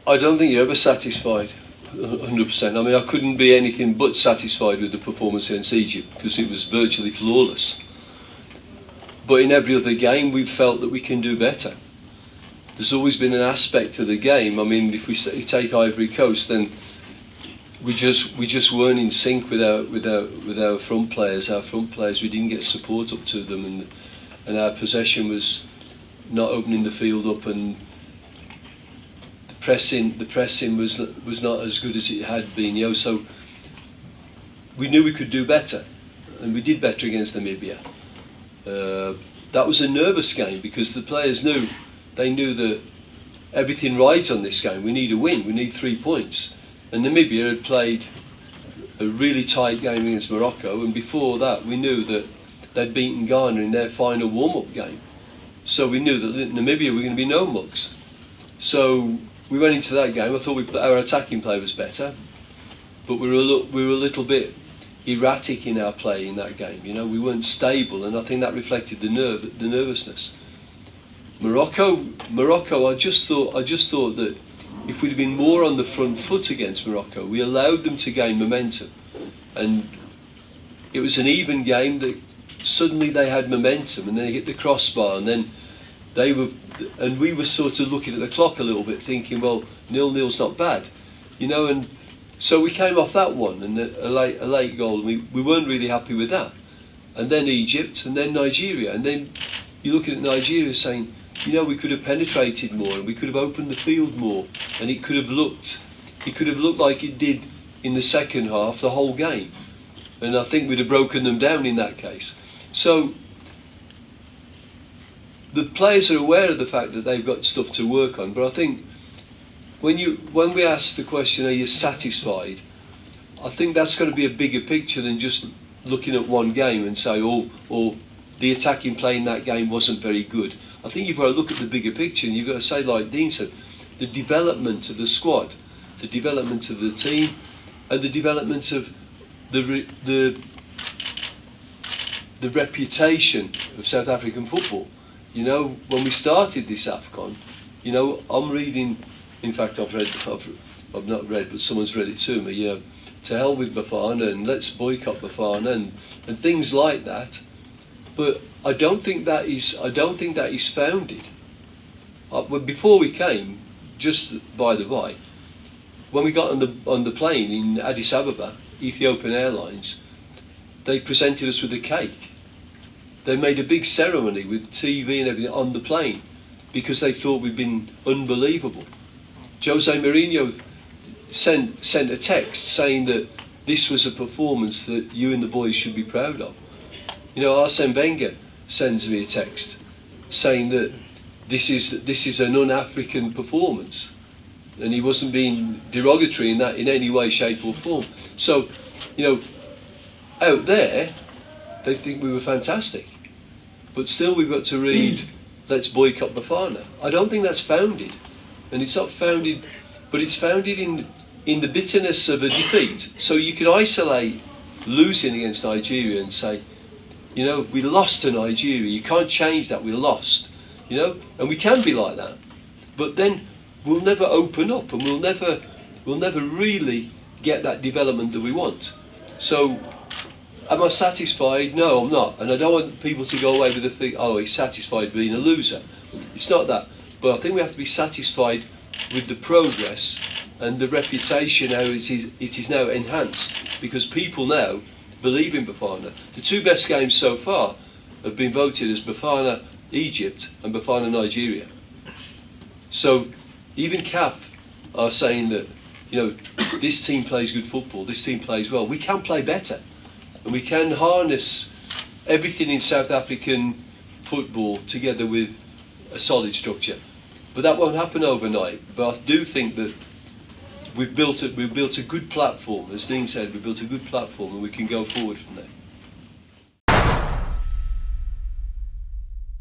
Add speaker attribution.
Speaker 1: I don't think you're ever satisfied 100%. I mean, I couldn't be anything but satisfied with the performance against Egypt because it was virtually flawless. But in every other game, we've felt that we can do better. There's always been an aspect to the game. I mean, if we take Ivory Coast, then we just weren't in sync with our front players. Our front players, we didn't get support up to them, and our possession was not opening the field up, and the pressing was not as good as it had been. You know, so we knew we could do better, and we did better against Namibia. That was a nervous game because the players knew that everything rides on this game. We need a win. We need 3 points. And Namibia had played a really tight game against Morocco, and before that we knew that they'd beaten Ghana in their final warm-up game. So we knew that Namibia were going to be no mugs. So we went into that game. I thought our attacking play was better, but we were a little bit erratic in our play in that game. You know, we weren't stable, and I think that reflected the nervousness. Morocco. I just thought that if we'd have been more on the front foot against Morocco, we allowed them to gain momentum, and it was an even game that suddenly they had momentum and they hit the crossbar, and then we were sort of looking at the clock a little bit, thinking, well, 0-0's not bad, you know, and so we came off that one, and a late goal. We weren't really happy with that, and then Egypt, and then Nigeria, and then you're looking at Nigeria saying, you know, we could have penetrated more, and we could have opened the field more, and it could have looked like it did in the second half, the whole game, and I think we'd have broken them down in that case. So the players are aware of the fact that they've got stuff to work on, but I think when we ask the question, are you satisfied, I think that's got to be a bigger picture than just looking at one game and say, oh, the attacking play in that game wasn't very good. I think you've got to look at the bigger picture, and you've got to say, like Dean said, the development of the squad, the development of the team, and the development of the reputation of South African football. You know, when we started this AFCON, you know, I'm reading, in fact I've not read, but someone's read it to me, you know, to hell with Bafana, and let's boycott Bafana, and things like that. But I don't think that is founded. Before we came, just by the by, when we got on the plane in Addis Ababa, Ethiopian Airlines, they presented us with a cake. They made a big ceremony with TV and everything on the plane because they thought we'd been unbelievable. Jose Mourinho sent a text saying that this was a performance that you and the boys should be proud of. You know, Arsene Wenger sends me a text saying that this is an un-African performance, and he wasn't being derogatory in any way, shape or form. So, you know, out there they think we were fantastic, but still we've got to read let's boycott Bafana. I don't think that's founded, and it's not founded, but it's founded in the bitterness of a defeat. So you can isolate losing against Nigeria and say, you know, we lost to Nigeria, you can't change that, we lost, you know, and we can be like that, but then we'll never open up, and we'll never really get that development that we want. So am I satisfied? No, I'm not, and I don't want people to go away with the thing, oh, he's satisfied being a loser. It's not that, but I think we have to be satisfied with the progress and the reputation, how it is now enhanced, because people now believe in Bafana. The two best games so far have been voted as Bafana Egypt and Bafana Nigeria. So even CAF are saying that, you know, this team plays good football, this team plays well. We can play better, and we can harness everything in South African football together with a solid structure. But that won't happen overnight. But I do think that we've built a good platform. As Dean said, we've built a good platform, and we can go forward from there.